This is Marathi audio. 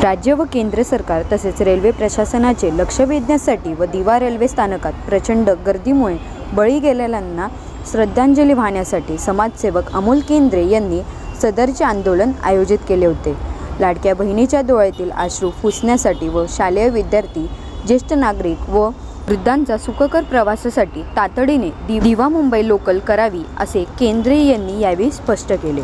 राज्य व केंद्र सरकार तसेच रेल्वे प्रशासनाचे लक्ष वेधण्यासाठी व दिवा रेल्वे स्थानकात प्रचंड गर्दीमुळे बळी गेलेल्यांना श्रद्धांजली वाहण्यासाठी समाजसेवक अमोल केंद्रे यांनी सदरचे आंदोलन आयोजित केले होते। लाडक्या बहिणीच्या डोळ्यातील अश्रू पुसण्यासाठी व शालेय विद्यार्थी, ज्येष्ठ नागरिक व वृद्धांचा सुखकर प्रवासासाठी तातडीने दिवा मुंबई लोकल करावी असे केंद्रे यांनी यावेळी स्पष्ट केले।